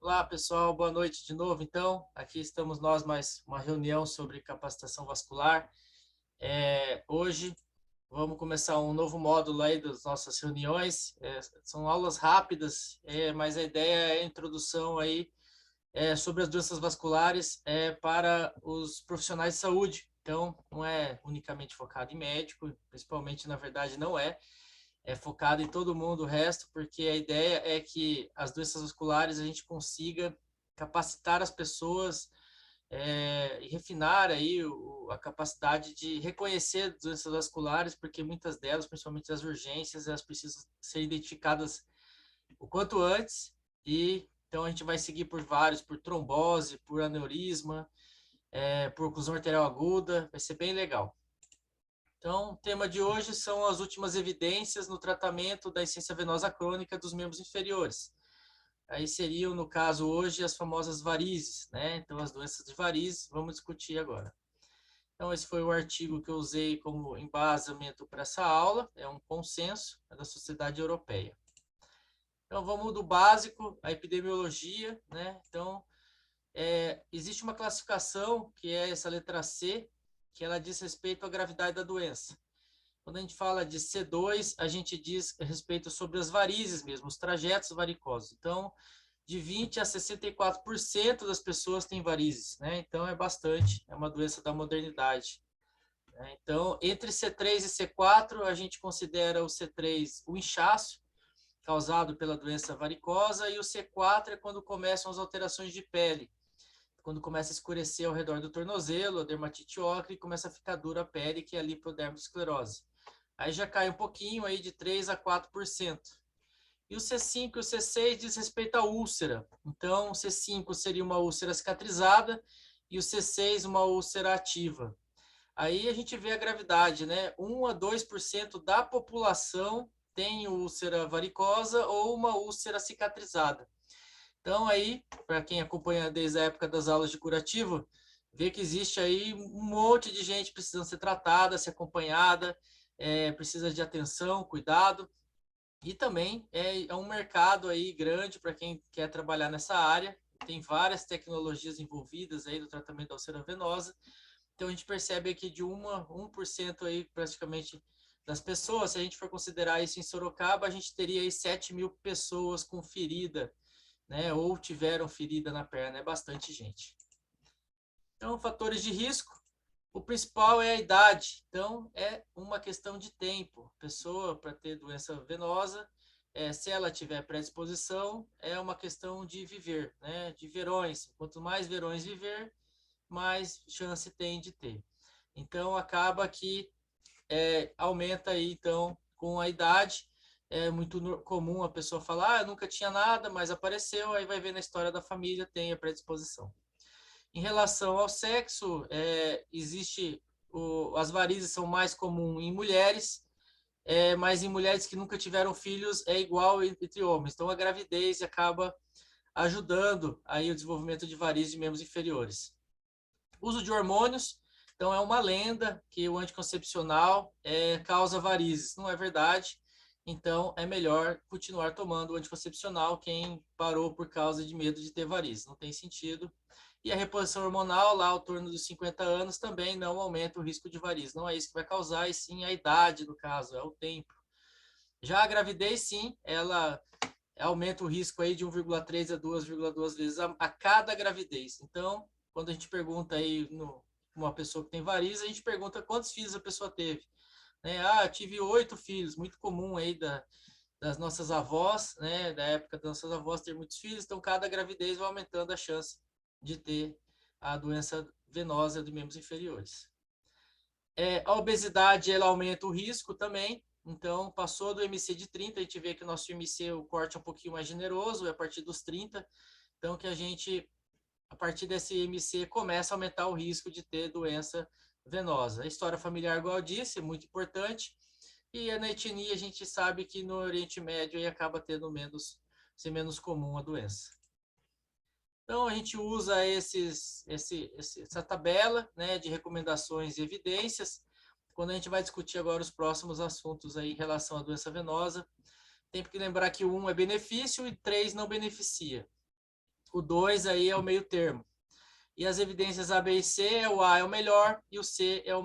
Olá, pessoal, boa noite de novo. Então, aqui estamos nós, mais uma reunião sobre capacitação vascular. Hoje vamos começar um novo módulo aí das nossas reuniões. São aulas rápidas, mas a ideia é a introdução aí sobre as doenças vasculares para os profissionais de saúde. Então, não é unicamente focado em médico, principalmente, na verdade, não é focado em todo mundo o resto, porque a ideia é que as doenças vasculares a gente consiga capacitar as pessoas e refinar aí a capacidade de reconhecer doenças vasculares, porque muitas delas, principalmente as urgências, elas precisam ser identificadas o quanto antes, e então a gente vai seguir por vários, por trombose, por aneurisma, por oclusão arterial aguda, vai ser bem legal. Então, o tema de hoje são as últimas evidências no tratamento da insuficiência venosa crônica dos membros inferiores. Aí seriam, no caso hoje, as famosas varizes, né? Então, as doenças de varizes, vamos discutir agora. Então, esse foi o artigo que eu usei como embasamento para essa aula, é um consenso da Sociedade Europeia. Então, vamos do básico, a epidemiologia, né? Então, existe uma classificação, que é essa letra C, que ela diz respeito à gravidade da doença. Quando a gente fala de C2, a gente diz respeito sobre as varizes mesmo, os trajetos varicosos. Então, de 20% a 64% das pessoas têm varizes, né? Então, é bastante, é uma doença da modernidade. Então, entre C3 e C4, a gente considera o C3 o inchaço, causado pela doença varicosa, e o C4 é quando começam as alterações de pele, quando começa a escurecer ao redor do tornozelo, a dermatite ocre, e começa a ficar dura a pele, que é a lipodermosclerose. Aí já cai um pouquinho aí de 3% a 4%. E o C5 e o C6 diz respeito à úlcera. Então, o C5 seria uma úlcera cicatrizada e o C6 uma úlcera ativa. Aí a gente vê a gravidade, né? 1 a 2% da população tem úlcera varicosa ou uma úlcera cicatrizada. Então, aí, para quem acompanha desde a época das aulas de curativo, vê que existe aí um monte de gente precisando ser tratada, ser acompanhada, precisa de atenção, cuidado. E também é um mercado aí grande para quem quer trabalhar nessa área. Tem várias tecnologias envolvidas aí do tratamento da úlcera venosa. Então, a gente percebe aqui de 1% aí praticamente das pessoas. Se a gente for considerar isso em Sorocaba, a gente teria aí 7.000 pessoas com ferida, né, ou tiveram ferida na perna, é bastante gente. Então, fatores de risco, o principal é a idade, então é uma questão de tempo. Pessoa para ter doença venosa, se ela tiver predisposição, é uma questão de viver, né, de verões. Quanto mais verões viver, mais chance tem de ter. Então, acaba que aumenta aí, então, com a idade. É muito comum a pessoa falar, eu nunca tinha nada, mas apareceu, aí vai ver na história da família, tem a predisposição. Em relação ao sexo, existe as varizes são mais comuns em mulheres, mas em mulheres que nunca tiveram filhos é igual entre homens. Então a gravidez acaba ajudando aí o desenvolvimento de varizes de membros inferiores. Uso de hormônios, então é uma lenda que o anticoncepcional causa varizes. Não é verdade. Então, é melhor continuar tomando o anticoncepcional quem parou por causa de medo de ter varizes. Não tem sentido. E a reposição hormonal, lá ao torno dos 50 anos, também não aumenta o risco de varizes. Não é isso que vai causar, e sim a idade, no caso, é o tempo. Já a gravidez, sim, ela aumenta o risco aí de 1,3 a 2,2 vezes a cada gravidez. Então, quando a gente pergunta aí uma pessoa que tem varizes, a gente pergunta quantos filhos a pessoa teve. Né? Ah, tive 8 filhos, muito comum aí das nossas avós, né? Da época das nossas avós ter muitos filhos, então cada gravidez vai aumentando a chance de ter a doença venosa de membros inferiores. A obesidade, ela aumenta o risco também, então passou do MC de 30, a gente vê que o nosso MC, o corte é um pouquinho mais generoso, é a partir dos 30, então que a gente, a partir desse MC, começa a aumentar o risco de ter doença venosa. A história familiar, igual eu disse, é muito importante, e na etnia a gente sabe que no Oriente Médio aí acaba tendo ser menos comum a doença. Então, a gente usa essa tabela, né, de recomendações e evidências, quando a gente vai discutir agora os próximos assuntos aí em relação à doença venosa. Tem que lembrar que 1 é benefício e 3 não beneficia. o 2 aí é o meio termo. E as evidências A, B e C, o A é o melhor e o C é o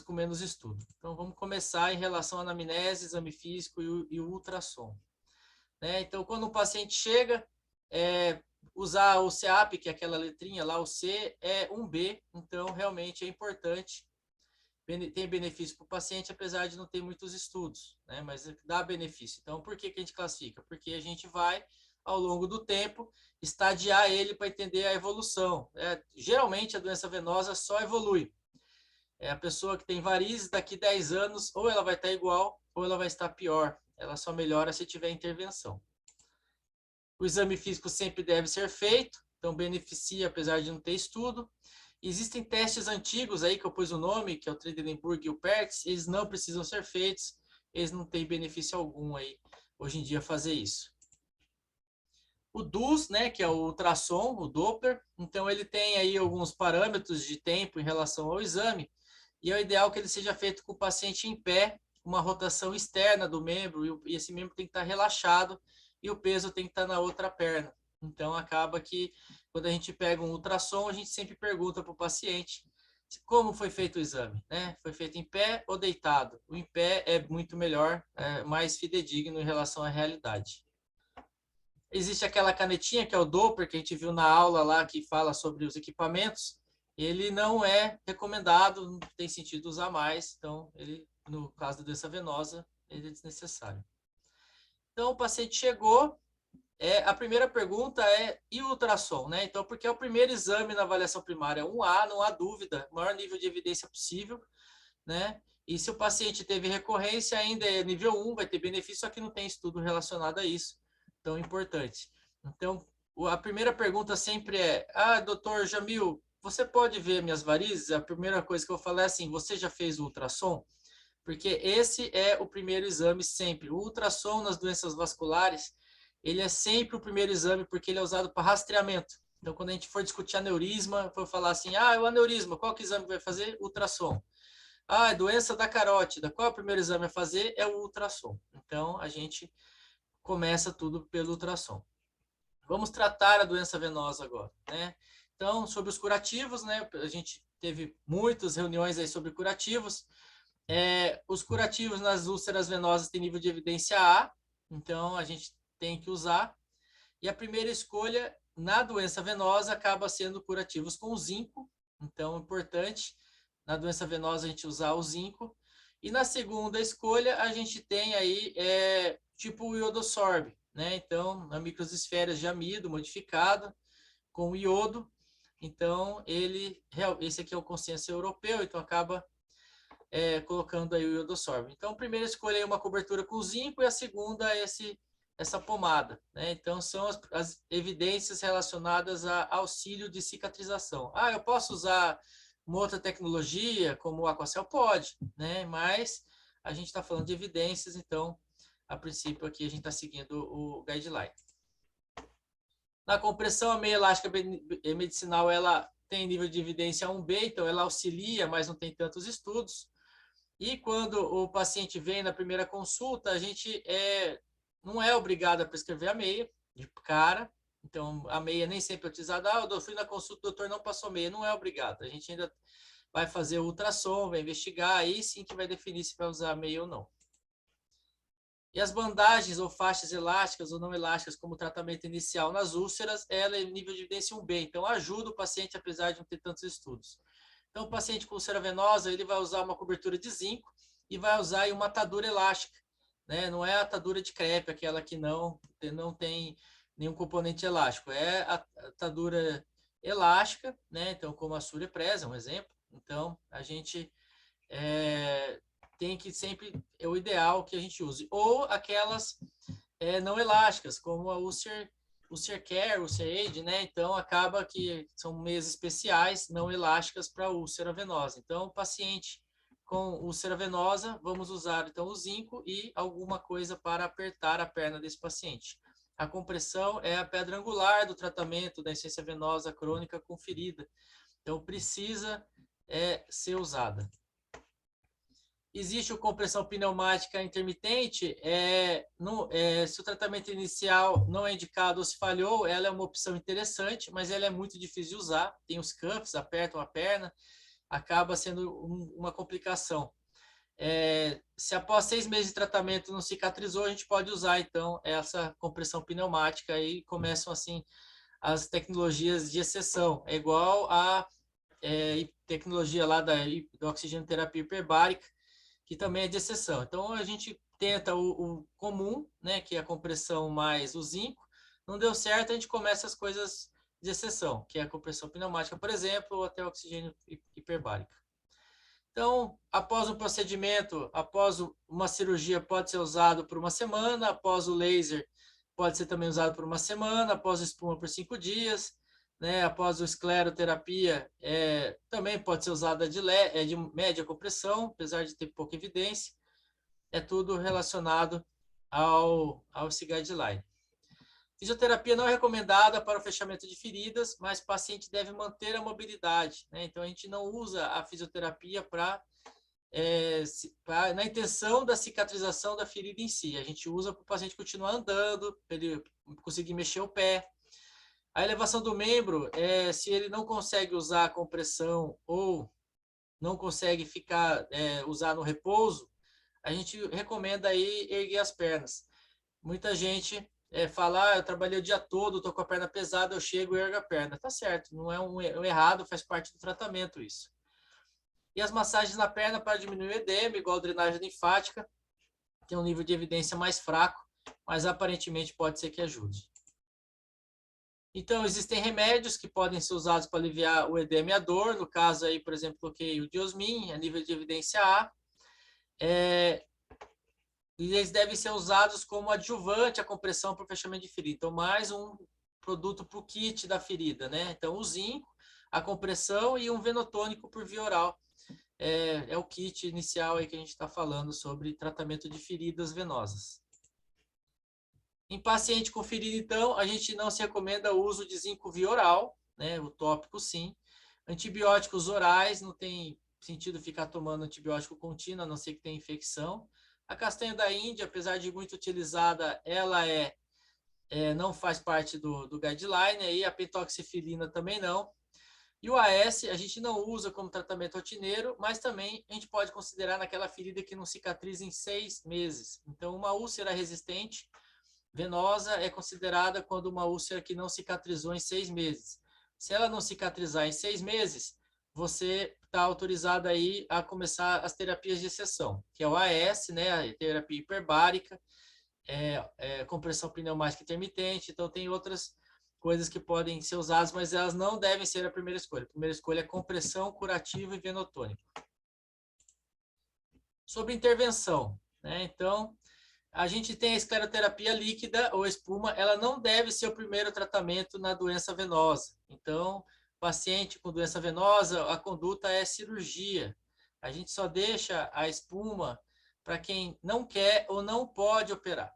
com menos estudo. Então, vamos começar em relação à anamnese, exame físico e o ultrassom. Né? Então, quando o paciente chega, usar o CEAP, que é aquela letrinha lá, o C é um B, então realmente é importante, tem benefício para o paciente, apesar de não ter muitos estudos, né? Mas dá benefício. Então, por que a gente classifica? Porque a gente vai, ao longo do tempo, estadiar ele para entender a evolução. Geralmente, a doença venosa só evolui. A pessoa que tem varizes, daqui 10 anos, ou ela vai estar igual, ou ela vai estar pior. Ela só melhora se tiver intervenção. O exame físico sempre deve ser feito, então beneficia, apesar de não ter estudo. Existem testes antigos aí, que eu pus o nome, que é o Trendelenburg e o PERTS, eles não precisam ser feitos, eles não têm benefício algum aí, hoje em dia, fazer isso. O DUS, né, que é o ultrassom, o Doppler, então ele tem aí alguns parâmetros de tempo em relação ao exame, e é o ideal que ele seja feito com o paciente em pé, uma rotação externa do membro, e esse membro tem que estar relaxado, e o peso tem que estar na outra perna. Então, acaba que, quando a gente pega um ultrassom, a gente sempre pergunta para o paciente como foi feito o exame, né? Foi feito em pé ou deitado? O em pé é muito melhor, mais fidedigno em relação à realidade. Existe aquela canetinha que é o Doppler, que a gente viu na aula lá, que fala sobre os equipamentos. Ele não é recomendado, não tem sentido usar mais. Então, ele, no caso da doença venosa, ele é desnecessário. Então, o paciente chegou, a primeira pergunta é, e o ultrassom, né? Então, porque é o primeiro exame na avaliação primária, 1A, não há dúvida, maior nível de evidência possível, né? E se o paciente teve recorrência, ainda é nível 1, vai ter benefício, só que não tem estudo relacionado a isso, tão importante. Então, a primeira pergunta sempre é, doutor Jamil, você pode ver minhas varizes? A primeira coisa que eu falo é assim, você já fez o ultrassom? Porque esse é o primeiro exame sempre. O ultrassom nas doenças vasculares, ele é sempre o primeiro exame porque ele é usado para rastreamento. Então, quando a gente for discutir aneurisma, for falar assim, o aneurisma, qual que exame vai fazer? Ultrassom. Doença da carótida, qual é o primeiro exame a fazer? É o ultrassom. Então, a gente começa tudo pelo ultrassom. Vamos tratar a doença venosa agora, né? Então, sobre os curativos, né? A gente teve muitas reuniões aí sobre curativos. Os curativos nas úlceras venosas têm nível de evidência A, então a gente tem que usar. E a primeira escolha na doença venosa acaba sendo curativos com zinco, então é importante na doença venosa a gente usar o zinco. E na segunda escolha a gente tem aí tipo o iodosorb, né? Então, a microsférias de amido modificado com iodo. Então, esse aqui é o consenso europeu, então acaba colocando aí o iodosorb. Então, a primeira escolha é uma cobertura com zinco e a segunda é essa pomada, né? Então, são as evidências relacionadas a auxílio de cicatrização. Eu posso usar uma outra tecnologia, como o Aquacel? Pode, né? Mas a gente está falando de evidências, então, a princípio, aqui a gente está seguindo o guideline. Na compressão, a meia elástica medicinal, ela tem nível de evidência 1B, então ela auxilia, mas não tem tantos estudos. E quando o paciente vem na primeira consulta, a gente não é obrigado a prescrever a meia de cara. Então, a meia nem sempre é utilizada. Eu fui na consulta, o doutor não passou meia. Não é obrigado. A gente ainda vai fazer o ultrassom, vai investigar, aí sim que vai definir se vai usar a meia ou não. E as bandagens ou faixas elásticas ou não elásticas como tratamento inicial nas úlceras, ela é nível de evidência 1B. Então, ajuda o paciente, apesar de não ter tantos estudos. Então, o paciente com úlcera venosa, ele vai usar uma cobertura de zinco e vai usar aí uma atadura elástica, né? Não é a atadura de crepe, aquela que não tem nenhum componente elástico. É a atadura elástica, né? Então, como a Surepresa, um exemplo. Então, a gente tem que sempre, é o ideal que a gente use. Ou aquelas não elásticas, como a Ulcer Care, Ulcer Aid, né? Então, acaba que são meias especiais, não elásticas para úlcera venosa. Então, o paciente com úlcera venosa, vamos usar, então, o zinco e alguma coisa para apertar a perna desse paciente. A compressão é a pedra angular do tratamento da insuficiência venosa crônica com ferida. Então, precisa ser usada. Existe a compressão pneumática intermitente, se o tratamento inicial não é indicado ou se falhou, ela é uma opção interessante, mas ela é muito difícil de usar. Tem os cuffs, apertam a perna, acaba sendo uma complicação. Se após 6 meses de tratamento não cicatrizou, a gente pode usar, então, essa compressão pneumática e começam, assim, as tecnologias de exceção. É igual a tecnologia lá da oxigenoterapia hiperbárica, que também é de exceção. Então, a gente tenta o comum, né, que é a compressão mais o zinco. Não deu certo, a gente começa as coisas de exceção, que é a compressão pneumática, por exemplo, ou até oxigênio hiperbárica. Então, após um procedimento, após uma cirurgia, pode ser usado por uma semana, após o laser, pode ser também usado por uma semana, após a espuma por 5 dias, né? Após a escleroterapia, também pode ser usada de média compressão, apesar de ter pouca evidência. É tudo relacionado ao guideline. Fisioterapia não é recomendada para o fechamento de feridas, mas o paciente deve manter a mobilidade, né? Então, a gente não usa a fisioterapia na intenção da cicatrização da ferida em si. A gente usa para o paciente continuar andando, para ele conseguir mexer o pé. A elevação do membro, se ele não consegue usar a compressão ou não consegue usar no repouso, a gente recomenda aí erguer as pernas. Muita gente fala, eu trabalhei o dia todo, estou com a perna pesada, eu chego e ergo a perna. Tá certo, não é um errado, faz parte do tratamento isso. E as massagens na perna para diminuir o edema, igual drenagem linfática, tem um nível de evidência mais fraco, mas aparentemente pode ser que ajude. Então, existem remédios que podem ser usados para aliviar o edema e a dor. No caso aí, por exemplo, coloquei o Diosmin, a nível de evidência A. E eles devem ser usados como adjuvante à compressão para o fechamento de ferida. Então, mais um produto para o kit da ferida, né? Então, o zinco, a compressão e um venotônico por via oral. É o kit inicial aí que a gente está falando sobre tratamento de feridas venosas. Em paciente com ferida, então, a gente não se recomenda o uso de zinco via oral, né? O tópico, sim. Antibióticos orais, não tem sentido ficar tomando antibiótico contínuo, a não ser que tenha infecção. A castanha da Índia, apesar de muito utilizada, ela não faz parte do guideline, aí a pentoxifilina também não. E o AS a gente não usa como tratamento rotineiro, mas também a gente pode considerar naquela ferida que não cicatriza em 6 meses. Então, uma úlcera resistente venosa é considerada quando uma úlcera que não cicatrizou em 6 meses. Se ela não cicatrizar em 6 meses, você está autorizado aí a começar as terapias de exceção, que é o AS, né, a terapia hiperbárica, compressão pneumática intermitente, então tem outras coisas que podem ser usadas, mas elas não devem ser a primeira escolha. A primeira escolha é compressão, curativo e venotônico. Sobre intervenção, né, então, a gente tem a escleroterapia líquida ou espuma, ela não deve ser o primeiro tratamento na doença venosa. Então, paciente com doença venosa, a conduta é cirurgia. A gente só deixa a espuma para quem não quer ou não pode operar.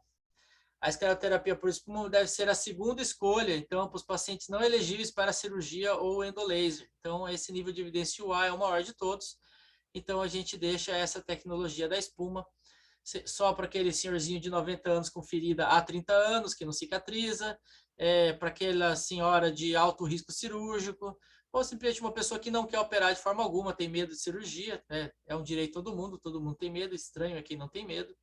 A escleroterapia por espuma deve ser a segunda escolha, então, para os pacientes não elegíveis para cirurgia ou endolaser. Então, esse nível de evidência UA é o maior de todos. Então, a gente deixa essa tecnologia da espuma só para aquele senhorzinho de 90 anos com ferida há 30 anos, que não cicatriza, para aquela senhora de alto risco cirúrgico, ou simplesmente uma pessoa que não quer operar de forma alguma, tem medo de cirurgia, é um direito de todo mundo tem medo, estranho é quem não tem medo.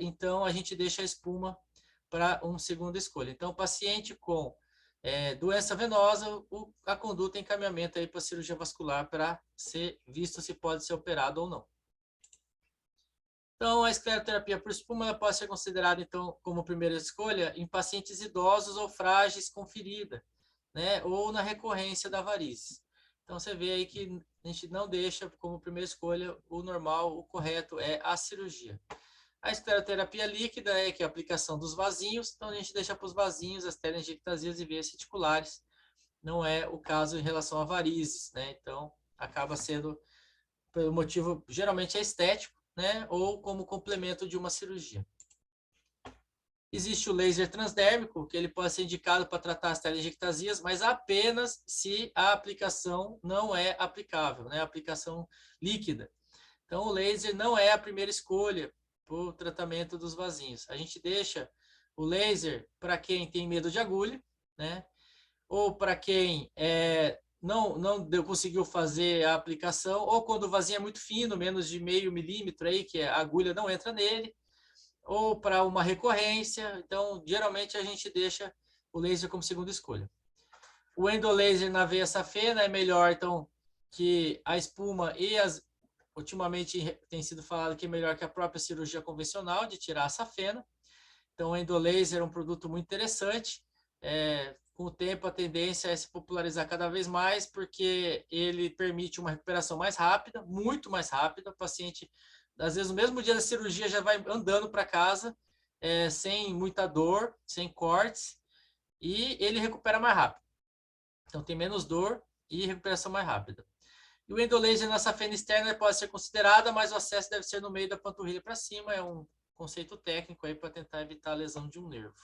Então, a gente deixa a espuma para uma segunda escolha. Então, paciente com doença venosa, a conduta é encaminhamento aí para cirurgia vascular para ser visto se pode ser operado ou não. Então, a escleroterapia por espuma pode ser considerada, então, como primeira escolha em pacientes idosos ou frágeis com ferida, né? Ou na recorrência da varizes. Então, você vê aí que a gente não deixa como primeira escolha o normal, o correto é a cirurgia. A escleroterapia líquida que é a aplicação dos vasinhos, então a gente deixa para os vasinhos, as telangiectasias e veias reticulares. Não é o caso em relação a varizes, né? Então, acaba sendo, pelo motivo, geralmente é estético, né? Ou como complemento de uma cirurgia. Existe o laser transdérmico, que ele pode ser indicado para tratar as telangiectasias, mas apenas se a aplicação não é aplicável, né? A aplicação líquida. Então, o laser não é a primeira escolha para o tratamento dos vasinhos. A gente deixa o laser para quem tem medo de agulha, né? Ou para quem não conseguiu fazer a aplicação, ou quando o vasinho é muito fino, menos de meio milímetro, aí, que a agulha não entra nele, ou para uma recorrência. Então, geralmente, a gente deixa o laser como segunda escolha. O endolaser na veia safena é melhor, então, que a espuma ultimamente tem sido falado que é melhor que a própria cirurgia convencional de tirar a safena. Então, o endolaser é um produto muito interessante. Com o tempo, a tendência é se popularizar cada vez mais, porque ele permite uma recuperação mais rápida, muito mais rápida. O paciente, às vezes, no mesmo dia da cirurgia, já vai andando para casa, sem muita dor, sem cortes, e ele recupera mais rápido. Então, tem menos dor e recuperação mais rápida. E o endolaser na safena externa pode ser considerada, mas o acesso deve ser no meio da panturrilha para cima. É um conceito técnico aí para tentar evitar a lesão de um nervo.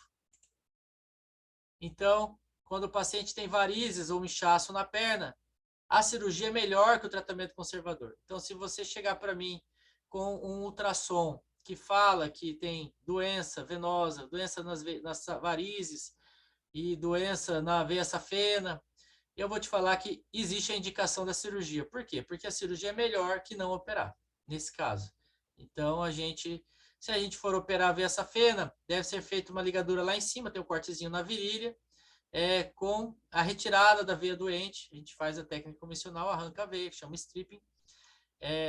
Então, quando o paciente tem varizes ou inchaço na perna, a cirurgia é melhor que o tratamento conservador. Então, se você chegar para mim com um ultrassom que fala que tem doença venosa, doença nas varizes e doença na veia safena, eu vou te falar que existe a indicação da cirurgia. Por quê? Porque a cirurgia é melhor que não operar, nesse caso. Então, se a gente for operar a veia safena, deve ser feita uma ligadura lá em cima, tem um cortezinho na virilha, com a retirada da veia doente. A gente faz a técnica convencional, arranca a veia, que chama stripping.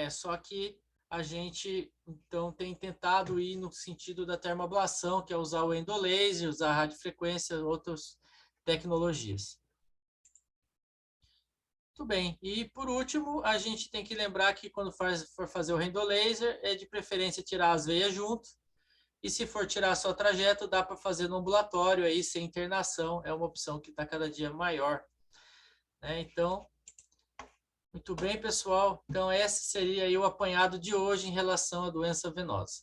Só que a gente, então, tem tentado ir no sentido da termoablação, que é usar o endolaser, usar a radiofrequência, outras tecnologias. Muito bem. E, por último, a gente tem que lembrar que quando for fazer o rendolaser, é de preferência tirar as veias junto. E se for tirar só o trajeto, dá para fazer no ambulatório, aí, sem internação. É uma opção que está cada dia maior. Então, muito bem, pessoal. Então, esse seria aí o apanhado de hoje em relação à doença venosa.